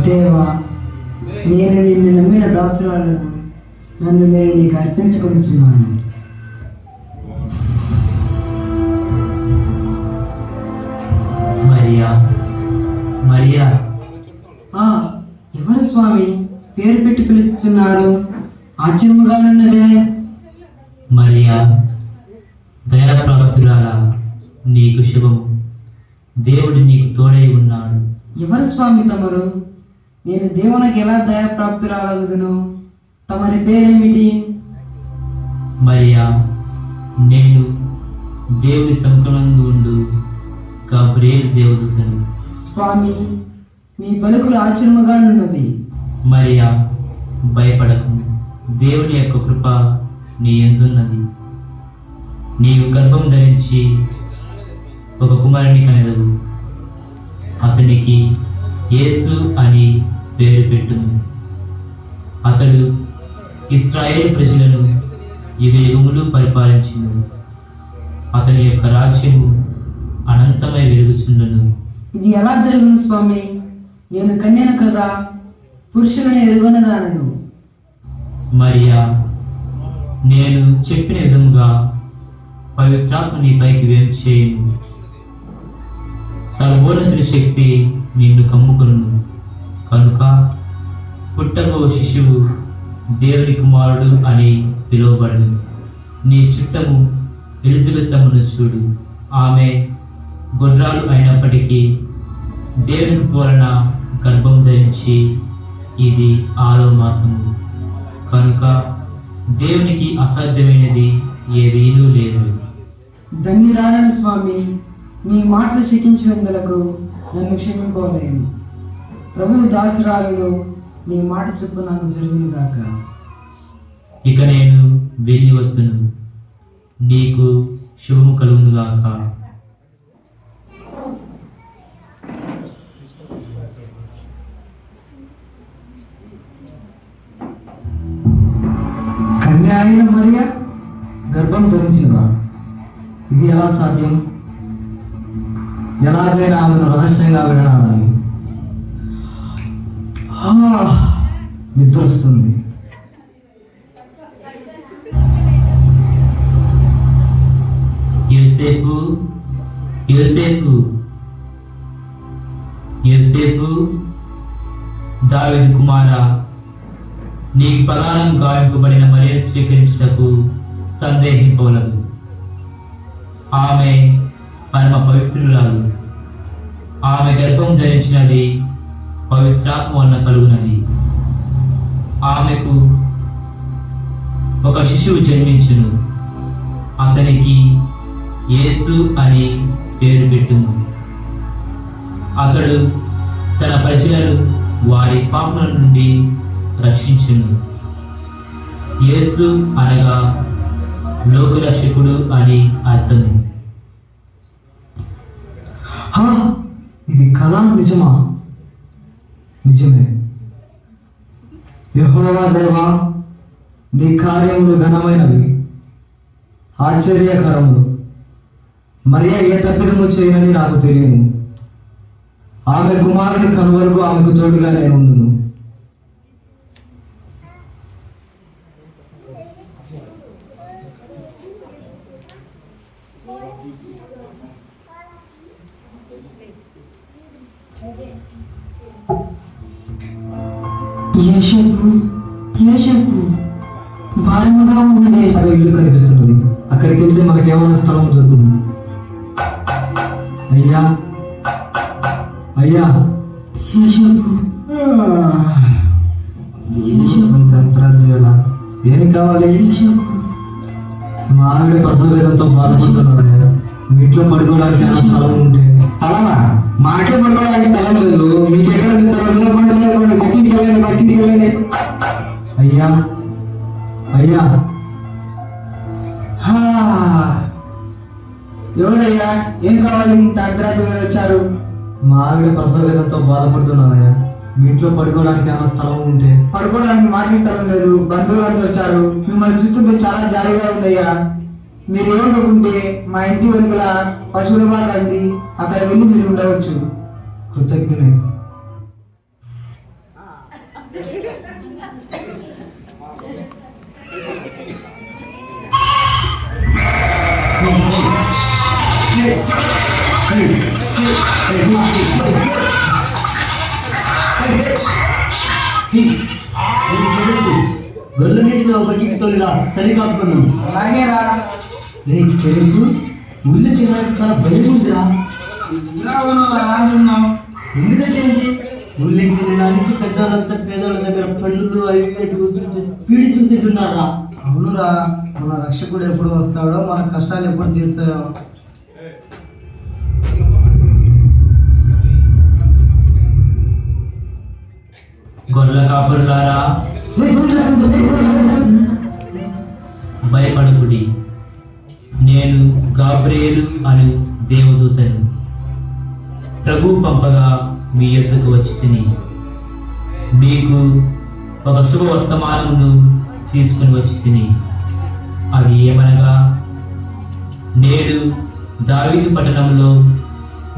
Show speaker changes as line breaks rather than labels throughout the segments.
దేవా, నేను నిన్ను నమ్మిన దాసురాలను నన్ను నేను నీకు అర్పించుకుంటున్నాను.
మరియా, మరియా.
ఎవరు స్వామి పేరు పెట్టి పిలుస్తున్నారు? ఆశ్చర్యముగానున్నదే.
మరియా, దయాప్రాప్తురాలా, నీకు శుభము. దేవుడు నీకు తోడై ఉన్నాడు.
ఎవరు స్వామి తమరు? నేను దేవునికి ఎలా దయాప్రాప్తురాలగుదును? తమరి పేరేమిటి?
మరియా, నేను దేవుని సముఖంలో ఉండు గబ్రియేలు దేవదూతను.
స్వామి, మీ పలుకులు ఆశ్చర్యముగానున్నవి.
మరియా, భయపడకు. దేవుని యొక్క కృప నీ యందున్నది. నీవు గర్భం ధరించి ఒక కుమారుని కనెదవు. అతనికి యేసు అని పేరు పెట్టును. అతడు ఇశ్రాయేలు ప్రజలను యుగములు పరిపాలించును. అతని యొక్క రాజ్యము అనంతమై వెలుగుచుండును.
ఇది ఎలా జరుగును స్వామి? నేను కన్యను కదా, పురుషులను ఎరుగనదానను.
మరియా, నేను చెప్పిన విధముగా పవిత్రాత్మ నీ పైకి వేరు చేయను. సర్వోన్నతుని శక్తి నిన్ను కమ్ముకును. కనుక పుట్టబో శిశువు దేవుని కుమారుడు అని పిలువబడును. నీ చుట్టము ఎలిజబెత్తమును చూడు. ఆమె గొడ్రాలు అయినప్పటికీ దేవుని వలన గర్భం ధరించి ఇది 6వ మాసము. కనుక దేవునికి అసాధ్యమైనది ఏదీనూ లేదు.
ధన్యురాలను స్వామి, మీ మాటలు శిక్షించినందులకు నన్ను క్షమింపలేను. ప్రభువు దాసురాలను నీ మాట చెప్పు నాకు జరుగును గాక.
ఇక నేను వెళ్ళి వస్తును. నీకు శుభము కలుగును గాక.
కన్య అయిన మరియ గర్భం ధరించినదా? ఇది ఎలా సాధ్యం? ఎలాగైనా ఆమెను రహస్యంగా వినాలని. నిద్ర వస్తుంది.
యోసేపు, యోసేపు, యోసేపు, దావీదు కుమారా, నీకు ప్రధానం గావింపబడిన మరియను స్వీకరించుటకు సందేహింపవలదు. ఆమె పరమ పవిత్రురాలు. ఆమె గర్భం ధరించినది పవిత్రాత్మ వలన కలుగునది. ఆమెకు ఒక శిశువు జన్మించును. అతనికి యేసు అని పేరు పెట్టును. అతడు తన ప్రజలను వారి పాపల నుండి రక్షించును. యేసు అనగా లోకరక్షకుడు అని అర్థము.
ఇది కళ నిజమా? నిజమే. యెహోవా దేవా, నీ కార్యములు ఘనమైనవి, ఆశ్చర్యకరములు. మరియ ఏ తప్పిదము చేయనని నాకు తెలియను. ఆమె కుమారుని కను వరకు ఆమెకు తోడుగా నేను ఉండును. భారముగా ఉన్నది. ఇల్లు కనిపిస్తున్నది. అక్కడికి వెళ్తే మనకేమైనా స్థలం దొరుకుతుంది. అయ్యా, అయ్యా, ఏం కావాలి? మా ఆవిడ పద్ధతితో బాధపడుతున్నాడు. ఇంట్లో పడుకోవడానికి ఏమైనా స్థలం ఉంటే. అలానా? మాకే పడుకోవడానికి స్థలం లేదు. మీకెక్కడ పడుకోవాలి? పట్టించుకోలేని. అయ్యా, అయ్యా, ఎవరయ్యా? ఏం కావాలి? ఇంత అర్ధరాత్రి వచ్చారు. మా ఆవిడ పద్ధతితో బాధపడుతున్నారయ్యా. మీ ఇంట్లో పడుకోవడానికి ఏమైనా స్థలం ఉంటే. పడుకోవడానికి మాకే స్థలం లేదు. బంధువులంతా వచ్చారు. మిమ్మల్ని చుట్టూ చాలా జాలీగా ఉందయ్యా. మీరు ఏమనుకుంటే మా ఇంటి వెనుకల పశువుల బాగా అండి, అక్కడ వెళ్ళి మీరు ఉండవచ్చు. కృతజ్ఞత.
గొల్లనీటిలో ఒకటి తొలిగా తల్లి కాపుకున్నాం.
అలాగే రా.
నేను తెలుసు ఉల్లి తినడానికి చాలా భయం ఉందిరా.
ఇలా ఉన్నావు.
ఎందుకంటే ఉల్లి తినడానికి పెద్దవాళ్ళంతా పేదవాళ్ళ దగ్గర పళ్ళు అవి పీడిస్తూ తింటున్నారా.
అవునురా, మన రక్షకుడు ఎప్పుడు వస్తాడో, మన కష్టాలు ఎప్పుడు తీస్తాయో.
గొర్రెల కాపురులారా, భయపడకుడి. నేను గాబ్రియేలు అను దేవదూతను. ప్రభు పంపగా మీ యొద్దకు వచ్చి తిని మీకు ఒక శుభ వర్తమానమును తీసుకుని వచ్చి తిని, అది ఏమనగా, నేడు దావీదు పట్టణంలో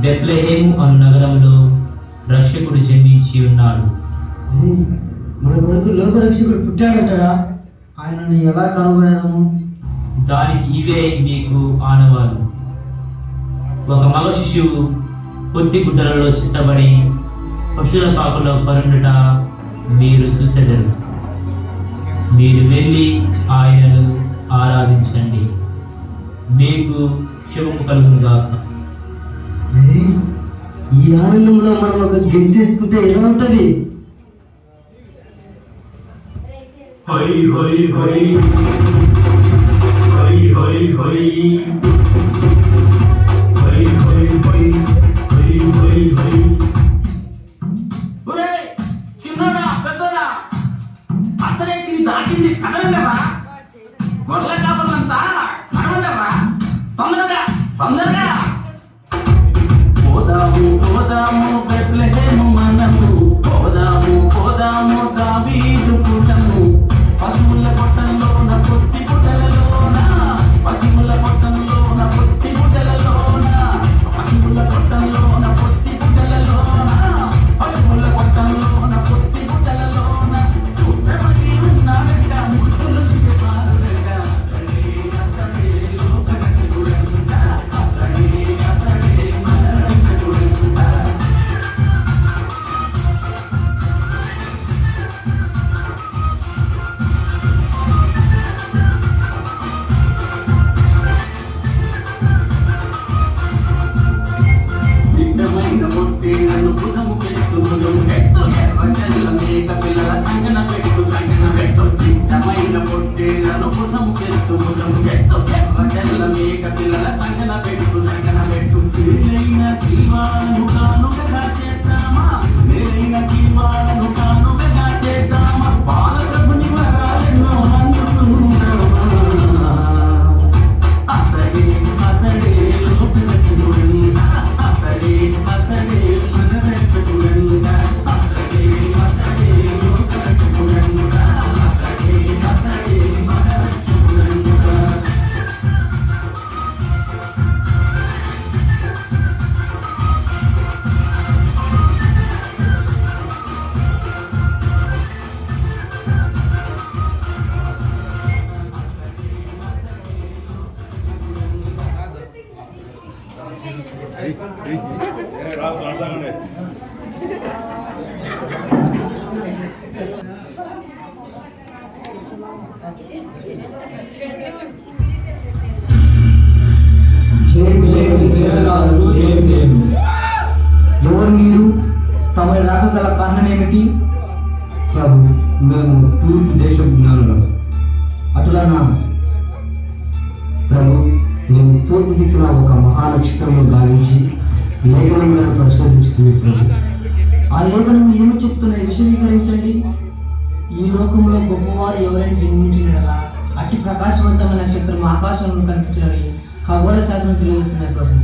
బెత్లెహేము అను నగరంలో రక్షకుడు జన్మించి ఉన్నాడు.
మన కొడుకు లోకరక్షకుడు పుట్టాడంటారా? ఆయనను ఎలా కనుగొనము?
దానికి ఇవే మీకు ఆనవాలు. ఒక మగ శిశువు పొట్టి గుడ్డలలో చిత్తబడి పక్షుల పాకలో పరుండుట మీరు చూసెదరు. మీరు వెళ్ళి ఆయనను ఆరాధించండి. మీకు శుభము కలుగుగాక.
ఈ ఆనందంలో మనం ఒక గెలిచేసుకుంటే ఎలా ఉంటుంది?
High high high high high high high high high high high high.
ఒరేయ్ చిన్నోడా పెద్దోడా, అత్తలేకి దాటింది కదలండరా. గొర్రెల కాపలంతా కదలండరా. తొందరగా తొందరగా పోదాము పోదాము బెత్లెహేము మనము. పోదాము పోదాము దావీదు పుట్టము. పశువుల పొట్టంలోన పొత్తి పుట్టలలోన, పశువుల పొట్టంలోన పొత్తి పుట్టలలోన, పశువుల పొట్టంలోన పొత్తి పుట్టలలోన, పశువుల పొట్టంలోన పొత్తి పుట్టలలోన చూడబడి ఉన్నాడట ముట్టులు పారుడట. అతడే లోక రక్షకుడంట, అతడే మన రక్షకుడంట. నిజమైన పొట్టేళ్లను భుజము పెట్టు భుజము పెట్టు. ఎర్రచల్ల మేక పిల్లల సంగన పెట్టు సంగన పెట్టు. నిజమైన పొట్టేళ్లను భుజము పెట్టు భుజము పెట్టు. ఎర్రచల్ల మేక పిల్లల సంగన పెట్టు సంగన పెట్టు. మేలైన జీవాలను కానుకగా చేద్దామా, మేలైన జీవాలను కానుకగా చేద్దామా. బాలప్రభుని వరాలెన్నో అందుకుందామా. అతడే అతడే లోకరక్షకుడంట, అతడే అతడే మన రక్షకుడంట, అతడే అతడే లోకరక్షకుడంట, అతడే అతడే మన రక్షకుడంట.
రాదు కొనసాగండి.
ఎవరు మీరు? తమ రాకగల కారణం ఏమిటి?
ప్రభు, మేము తూర్పు దేశం జ్ఞానులం.
అటులనా?
ప్రభు, మేము తూర్పు దిక్కున ఒక మహానక్షత్రము గావించి లేఖనములను పరిశోధిస్తుంది ప్రభు.
ఆ లేఖనం ఏమి చెప్తున్నాయి? విశదీకరించండి.
ఈ లోకంలో గొప్పవాడు ఎవరైనా జన్మించినలా అతి ప్రకాశవంతమైన నక్షత్రం ఆకాశంలో కనిపించినవి ఖగోళ శాస్త్రం తెలియజేస్తున్నారు ప్రభు.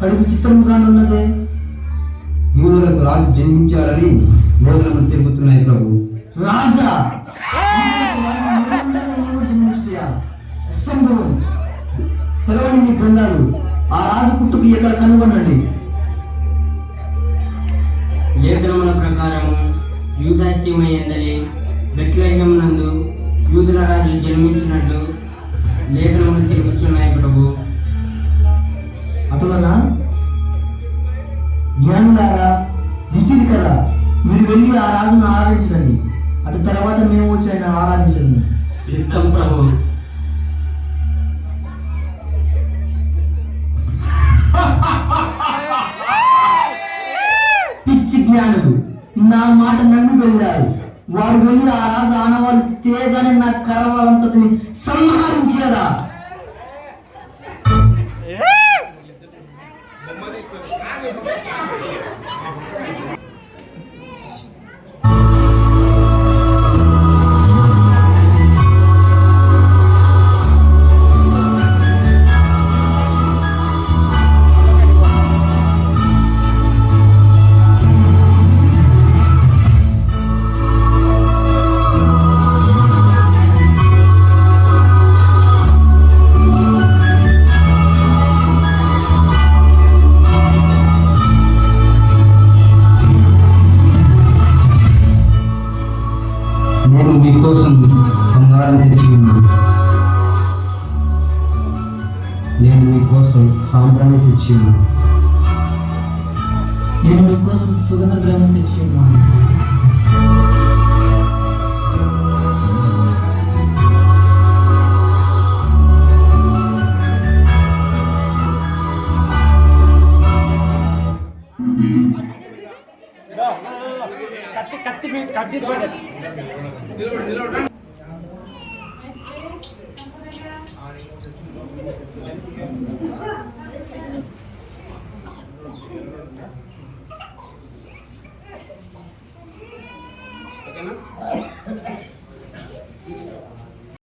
కడుపు చిత్రముగానున్నదే.
యూదులకు రాజు జన్మించాలని లేఖనములు తెలుపుతున్నాయి ప్రభు.
రాజా సెలవని మీ గ్రంథాలు. ఆ రాజు పుట్టుకు ఎక్కడ కనుగొనండి.
లేఖనముల ప్రకారము యూదాత్యమై ఎందలి బెత్లెహేము నందు యూదుల రాజులు జన్మించినట్లు లేఖనములు తెలుపుతున్నాయి ప్రభు.
అటులనా?
రాజును ఆరాధించండి, అటు తర్వాత మేము వచ్చి ఆయన ఆరాధించండి.
చిత్తం ప్రభు.
పిచ్చి జ్ఞానులు నా మాట నమ్మి వెళ్ళారు. వారు వెళ్ళి ఆ రాజు ఆనవాళ్ళు చేయగానే నా కరవాలంతటిని సంహరించేదా.
నేను మీకోసం బంగారం తెచ్చి ఉన్నాను. నేను మీకోసం సాంబ్రాన్ని తెచ్చి ఉన్నాను.
నేను మీకోసం సుగంధ ద్రవ్యం తెచ్చి ఉన్నాను.
ఓకేనా?